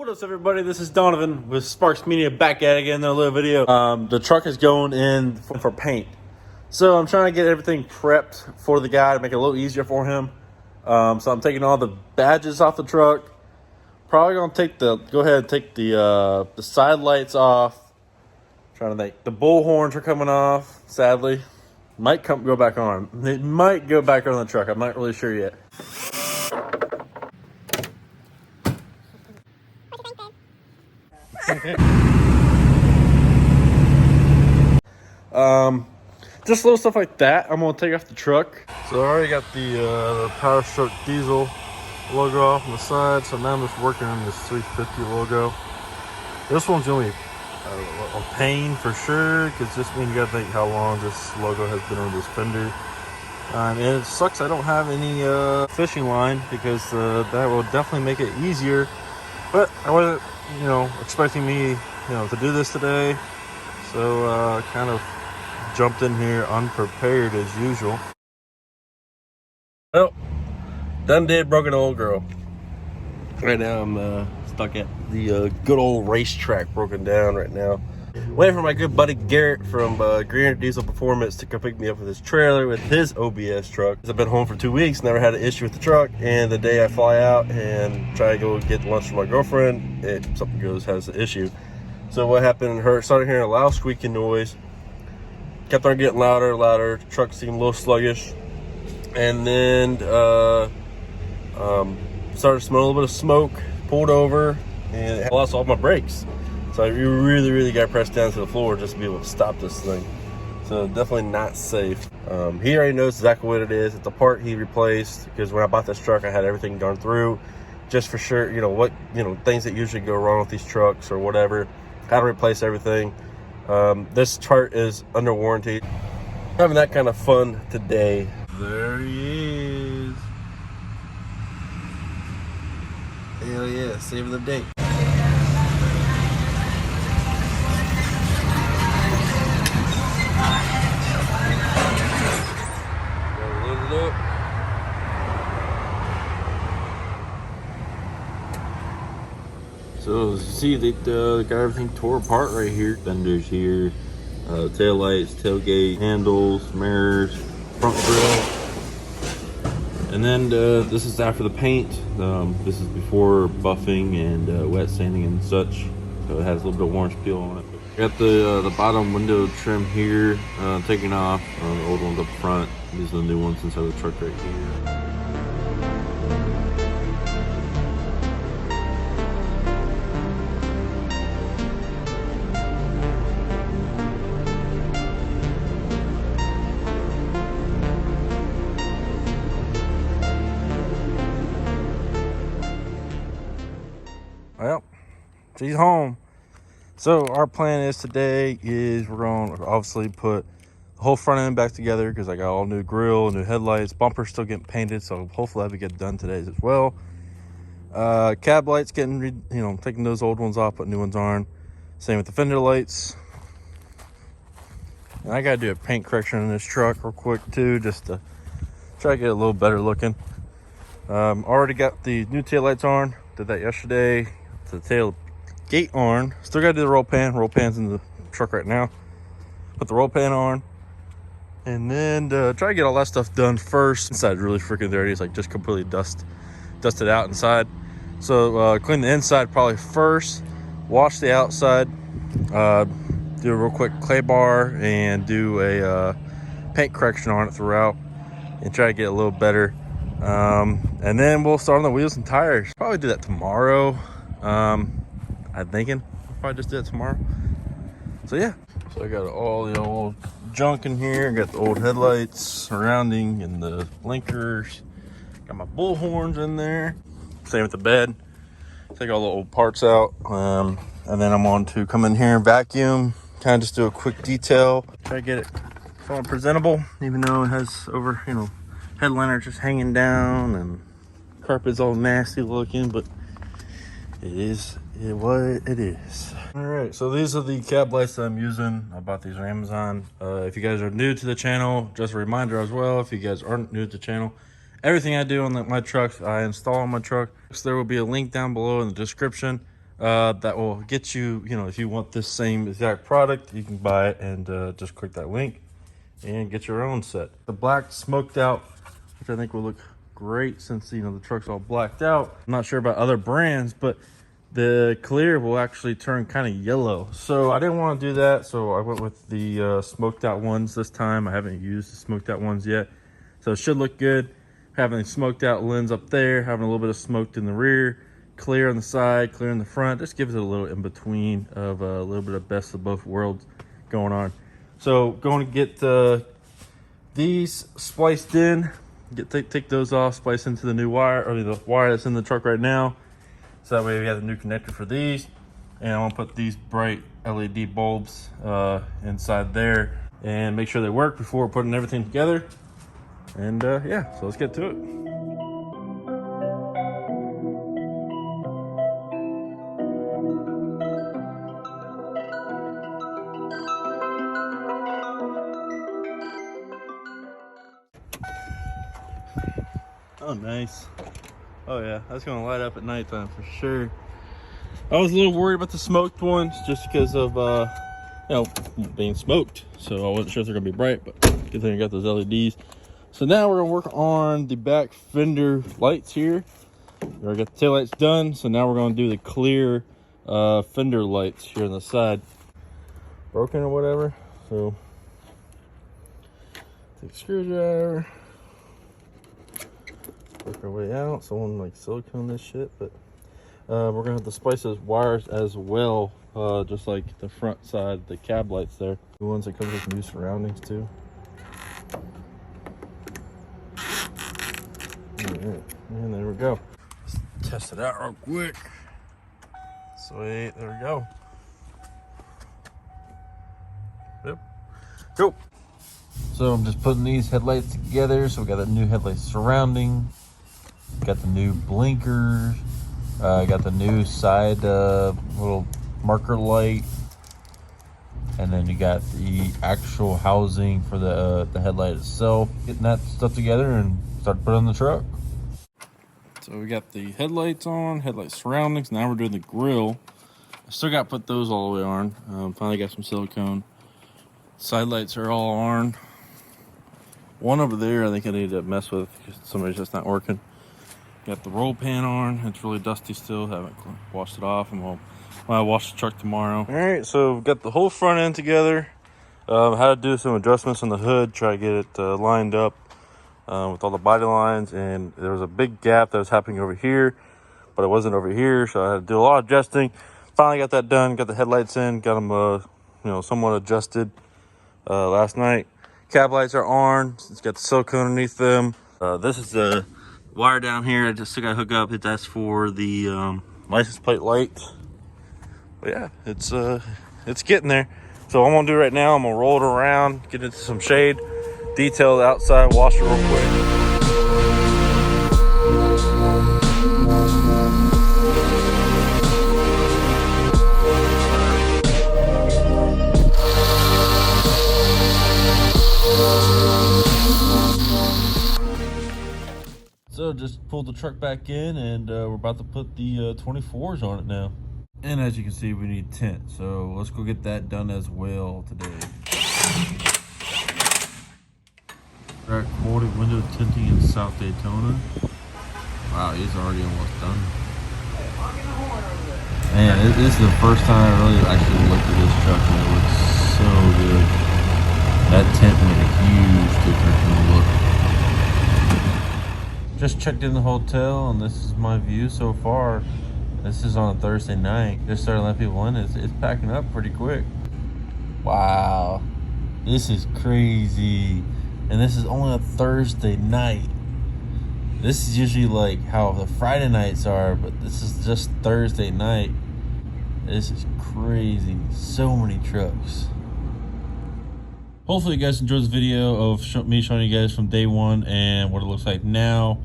What up, everybody? This is Donovan with Sparks Media back at it again. Another little video. The truck is going in for paint, so I'm trying to get everything prepped for the guy to make it a little easier for him. So I'm taking all the badges off the truck. Probably gonna go ahead and take the side lights off. Trying to think. The bull horns are coming off. Sadly, might go back on. It might go back on the truck. I'm not really sure yet. Just little stuff like that I'm gonna take off the truck. So I already got the Powerstroke diesel logo off on the side, so now I'm just working on this 350 logo. This one's gonna be a pain for sure, because this means you gotta think how long this logo has been on this fender. And it sucks I don't have any fishing line, because that will definitely make it easier. But I wasn't, expecting me, to do this today. So kind of jumped in here unprepared as usual. Well, done did broken old girl. Right now I'm stuck at the good old racetrack, broken down right now. Waiting for my good buddy Garrett from Green Diesel Performance to come pick me up with his trailer with his OBS truck. I've been home for 2 weeks, never had an issue with the truck, and the day I fly out and try to go get lunch for my girlfriend, something has an issue. So what happened, started hearing a loud squeaking noise, kept on getting louder and louder. The truck seemed a little sluggish, and then started smelling a little bit of smoke, pulled over, and I lost all my brakes. So I really got pressed down to the floor just to be able to stop this thing. So definitely not safe. He already knows exactly what it is. It's a part he replaced, because when I bought this truck, I had everything gone through just for sure, things that usually go wrong with these trucks or whatever. How to replace everything. This part is under warranty. Having that kind of fun today. There he is. Hell yeah, saving the day. Load it up. So as you see, they got everything tore apart right here. Fenders here, tail lights, tailgate, handles, mirrors, front grille. And then this is after the paint. This is before buffing and wet sanding and such. So it has a little bit of orange peel on it. Got the bottom window trim here, taken off. The old ones up front. These are the new ones inside the truck right here. Well, she's home. So our plan is today is we're going to obviously put the whole front end back together, because I got all new grill, new headlights, bumper's still getting painted, so hopefully that'll get done today as well. Cab lights getting, taking those old ones off, putting new ones on. Same with the fender lights. And I gotta do a paint correction in this truck real quick too, just to try to get it a little better looking. Already got the new tail lights on. Did that yesterday. The tail gate on. Still gotta do the roll pan. Roll pan's in the truck right now. Put the roll pan on, and then try to get all that stuff done first. Inside's really freaking dirty. It's like just completely dusted out inside. So clean the inside probably first. Wash the outside. Do a real quick clay bar and do a paint correction on it throughout, and try to get a little better. And then we'll start on the wheels and tires. Probably do that tomorrow. I'm thinking I'll probably just do it tomorrow. So yeah, so I got all the old junk in here. I got the old headlights, surrounding, and the blinkers. Got my bull horns in there. Same with the bed. Take all the old parts out, and then I'm on to come in here and vacuum, kind of just do a quick detail, try to get it somewhat presentable, even though it has headliner just hanging down and carpet's all nasty looking, but it is what it is. All right, so these are the cab lights that I'm using. I bought these on Amazon. If you guys are new to the channel, just a reminder as well, if you guys aren't new to the channel, everything I do on my trucks, I install on my truck. So there will be a link down below in the description that will get you, if you want this same exact product, you can buy it and just click that link and get your own set. The black smoked out, which I think will look great since, the truck's all blacked out. I'm not sure about other brands, but the clear will actually turn kind of yellow. So I didn't want to do that, so I went with the smoked out ones this time. I haven't used the smoked out ones yet, so it should look good. Having a smoked out lens up there, having a little bit of smoked in the rear, clear on the side, clear in the front, just gives it a little in between of a little bit of best of both worlds going on. So going to get these spliced in, take those off, splice into the new wire, or the wire that's in the truck right now. So that way we have the new connector for these. And I'm gonna put these bright LED bulbs inside there and make sure they work before putting everything together. And yeah, so let's get to it. Oh, nice. Oh yeah, that's gonna light up at nighttime for sure. I was a little worried about the smoked ones just because of being smoked, so I wasn't sure if they're gonna be bright, but good thing I got those LEDs. So now we're gonna work on the back fender lights here. We already got the taillights done, so now we're gonna do the clear fender lights here on the side. Broken or whatever, so take a screwdriver, work our way out. Someone like silicone this shit, but we're gonna have to splice those wires as well, just like the front side, the cab lights there. The ones that come with new surroundings too. Alright, and there we go. Let's test it out real quick. Sweet, there we go. Yep. Cool. So I'm just putting these headlights together. So we got the new headlight surrounding, got the new blinkers, got the new side little marker light, and then you got the actual housing for the headlight itself. Getting that stuff together and start to put it on the truck. So we got the headlights on, headlight surroundings. Now we're doing the grill. I still got to put those all the way on. Finally got some silicone. Side lights are all on. One over there I think I need to mess with because somebody's just not working. Got the roll pan on. It's really dusty still. Haven't washed it off, and I'll wash the truck tomorrow. All right, so we've got the whole front end together. Had to do some adjustments on the hood, try to get it lined up with all the body lines, and there was a big gap that was happening over here, but it wasn't over here, so I had to do a lot of adjusting. Finally got that done. Got the headlights in. Got them, somewhat adjusted last night. Cab lights are on. It's got the silicone underneath them. This is the wire down here. I just still got to hook up. That's for the license plate lights. But yeah, it's getting there. So what I'm gonna do right now, I'm gonna roll it around, get into some shade, detail the outside, wash it real quick. So just pulled the truck back in, and we're about to put the 24s on it now. And as you can see, we need tint, so let's go get that done as well today. We're at quality window tinting in South Daytona. Wow, he's already almost done. Man, this is the first time I really actually looked at this truck, and it looks so good. That tint made a huge difference in the look. Just checked in the hotel, and this is my view so far. This is on a Thursday night. Just starting to let people in. It's packing up pretty quick. Wow, this is crazy. And this is only a Thursday night. This is usually like how the Friday nights are, but this is just Thursday night. This is crazy. So many trucks. Hopefully you guys enjoyed this video of me showing you guys from day one and what it looks like now.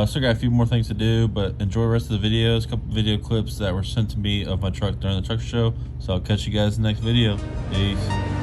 Still got a few more things to do, but enjoy the rest of the videos. A couple video clips that were sent to me of my truck during the truck show. So I'll catch you guys in the next video. Peace.